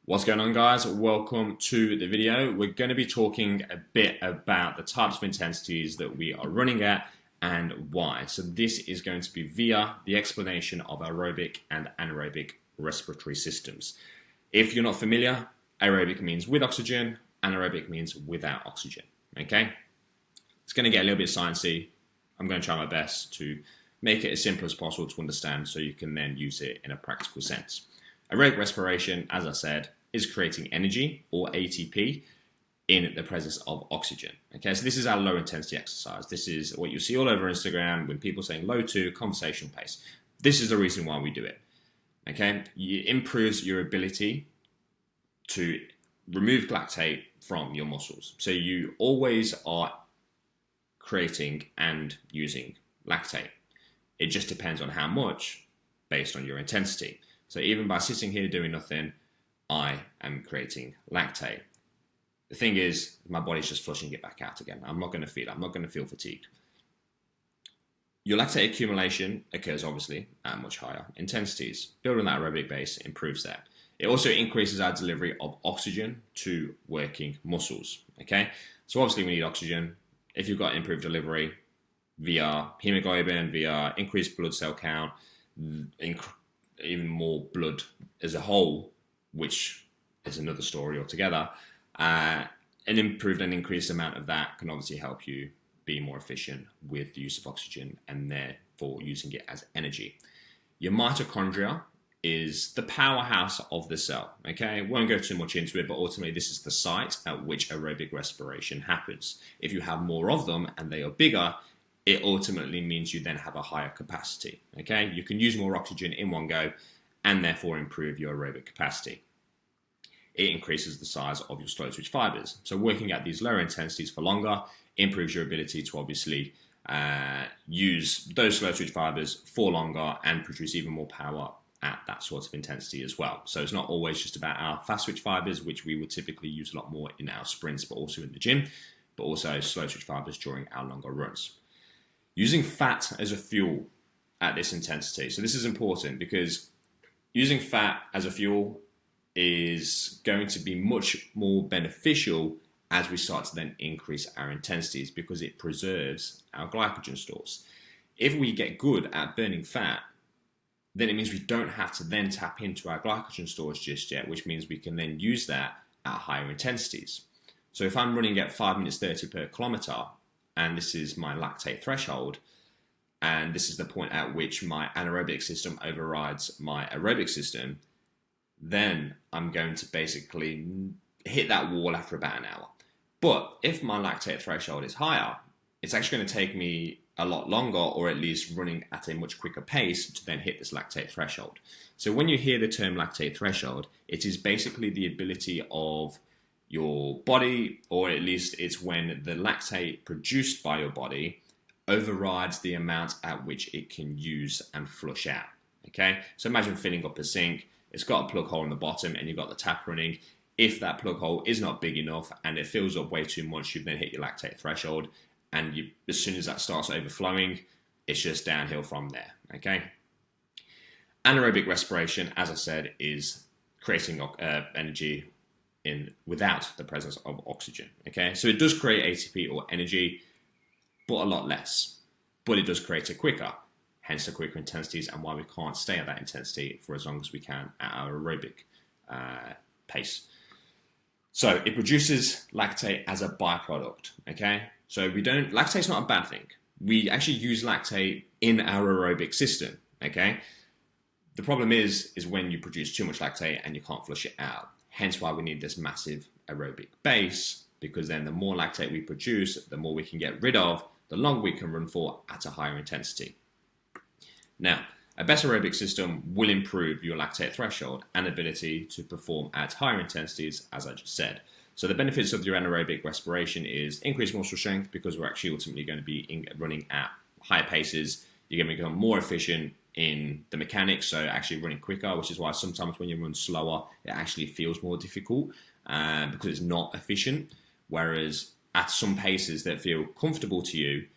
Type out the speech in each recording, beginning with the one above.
What's going on, guys? Welcome to the video. We're going to be talking a bit about the types of intensities that we are running at and why. So this is going to be via the explanation of aerobic and anaerobic respiratory systems. If you're not familiar, aerobic means with oxygen, anaerobic means without oxygen. Okay? It's going to get a little bit sciencey. I'm going to try my best to make it as simple as possible to understand so you can then use it in a practical sense. Aerobic respiration, as I said, is creating energy, or ATP, in the presence of oxygen. Okay, so this is our low intensity exercise. This is what you see all over Instagram when people saying low to conversational pace. This is the reason why we do it. Okay, it improves your ability to remove lactate from your muscles. So you always are creating and using lactate. It just depends on how much based on your intensity. So even by sitting here doing nothing, I am creating lactate. The thing is, my body's just flushing it back out again. I'm not going to feel fatigued. Your lactate accumulation occurs obviously at much higher intensities. Building that aerobic base improves that. It also increases our delivery of oxygen to working muscles. Okay, so obviously we need oxygen. If you've got improved delivery via hemoglobin, via increased blood cell count, even more blood as a whole, which is another story altogether, an improved and increased amount of that can obviously help you be more efficient with the use of oxygen and therefore using it as energy. Your mitochondria is the powerhouse of the cell. Okay, won't go too much into it, but ultimately this is the site at which aerobic respiration happens. If you have more of them and they are bigger, it ultimately means you then have a higher capacity. Okay, you can use more oxygen in one go and therefore improve your aerobic capacity. It increases the size of your slow twitch fibers. So working at these lower intensities for longer improves your ability to obviously use those slow twitch fibers for longer and produce even more power at that sort of intensity as well. So it's not always just about our fast twitch fibers, which we would typically use a lot more in our sprints, but also in the gym, but also slow twitch fibers during our longer runs. Using fat as a fuel at this intensity. So this is important because using fat as a fuel is going to be much more beneficial as we start to then increase our intensities because it preserves our glycogen stores. If we get good at burning fat, then it means we don't have to then tap into our glycogen stores just yet, which means we can then use that at higher intensities. So if I'm running at 5 minutes 30 per kilometer, and this is my lactate threshold, and this is the point at which my anaerobic system overrides my aerobic system, then I'm going to basically hit that wall after about an hour. But if my lactate threshold is higher, it's actually going to take me a lot longer, or at least running at a much quicker pace to then hit this lactate threshold. So when you hear the term lactate threshold, it is basically the ability of your body, or at least it's when the lactate produced by your body overrides the amount at which it can use and flush out. Okay, so imagine filling up a sink. It's got a plug hole in the bottom and you've got the tap running. If that plug hole is not big enough and it fills up way too much, you then hit your lactate threshold, and as soon as that starts overflowing, it's just downhill from there. Okay, anaerobic respiration, as I said, is creating energy without the presence of oxygen. Okay, so it does create ATP or energy, but a lot less. But it does create it quicker, hence the quicker intensities, and why we can't stay at that intensity for as long as we can at our aerobic pace. So it produces lactate as a byproduct. Okay, so lactate's not a bad thing. We actually use lactate in our aerobic system. Okay, the problem is when you produce too much lactate and you can't flush it out. Hence why we need this massive aerobic base, because then the more lactate we produce, the more we can get rid of, the longer we can run for at a higher intensity. Now, a better aerobic system will improve your lactate threshold and ability to perform at higher intensities, as I just said. So the benefits of your anaerobic respiration is increased muscle strength, because we're actually ultimately going to be running at higher paces. You're going to become more efficient in the mechanics, so actually running quicker, which is why sometimes when you run slower, it actually feels more difficult because it's not efficient. Whereas at some paces that feel comfortable to you,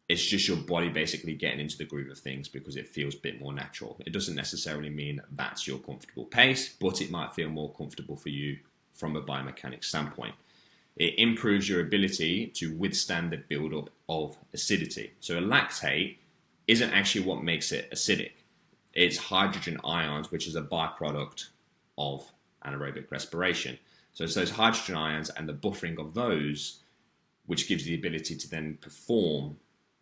It's just your body basically getting into the groove of things because it feels a bit more natural. It doesn't necessarily mean that's your comfortable pace, but it might feel more comfortable for you from a biomechanics standpoint. It improves your ability to withstand the buildup of acidity. So a lactate isn't actually what makes it acidic. It's hydrogen ions, which is a byproduct of anaerobic respiration. So it's those hydrogen ions and the buffering of those which gives the ability to then perform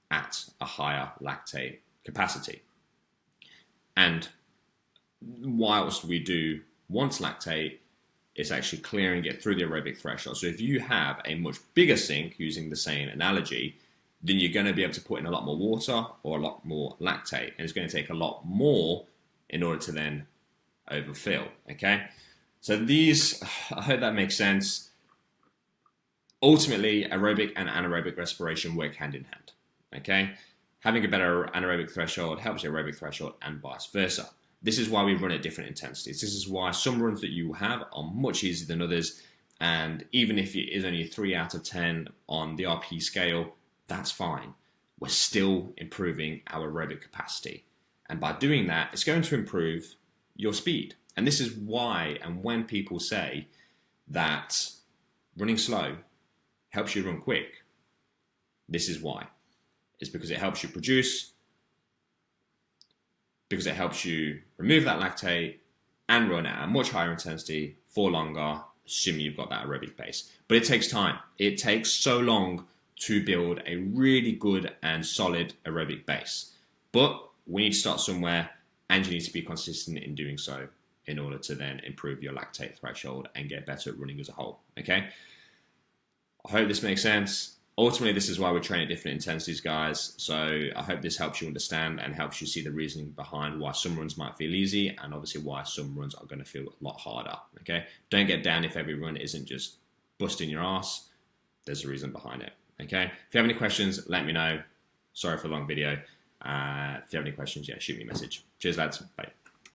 at a higher lactate capacity. And whilst we do want lactate, it's actually clearing it through the aerobic threshold. So if you have a much bigger sink, using the same analogy, then you're going to be able to put in a lot more water or a lot more lactate. And it's going to take a lot more in order to then overfill, okay? So these, I hope that makes sense. Ultimately, aerobic and anaerobic respiration work hand in hand, okay? Having a better anaerobic threshold helps your aerobic threshold and vice versa. This is why we run at different intensities. This is why some runs that you have are much easier than others. And even if it is only a 3 out of 10 on the RP scale, that's fine. We're still improving our aerobic capacity. And by doing that, it's going to improve your speed. And this is why, and when people say that running slow helps you run quick, this is why. It's because it helps you produce, because it helps you remove that lactate and run at a much higher intensity for longer, assuming you've got that aerobic base. But it takes time. It takes so long to build a really good and solid aerobic base. But we need to start somewhere, and you need to be consistent in doing so in order to then improve your lactate threshold and get better at running as a whole, okay? I hope this makes sense. Ultimately, this is why we train at different intensities, guys. So I hope this helps you understand and helps you see the reasoning behind why some runs might feel easy and obviously why some runs are going to feel a lot harder, okay? Don't get down if every run isn't just busting your ass. There's a reason behind it, okay? If you have any questions, let me know. Sorry for a long video. If you have any questions, yeah, shoot me a message. Cheers, lads. Bye.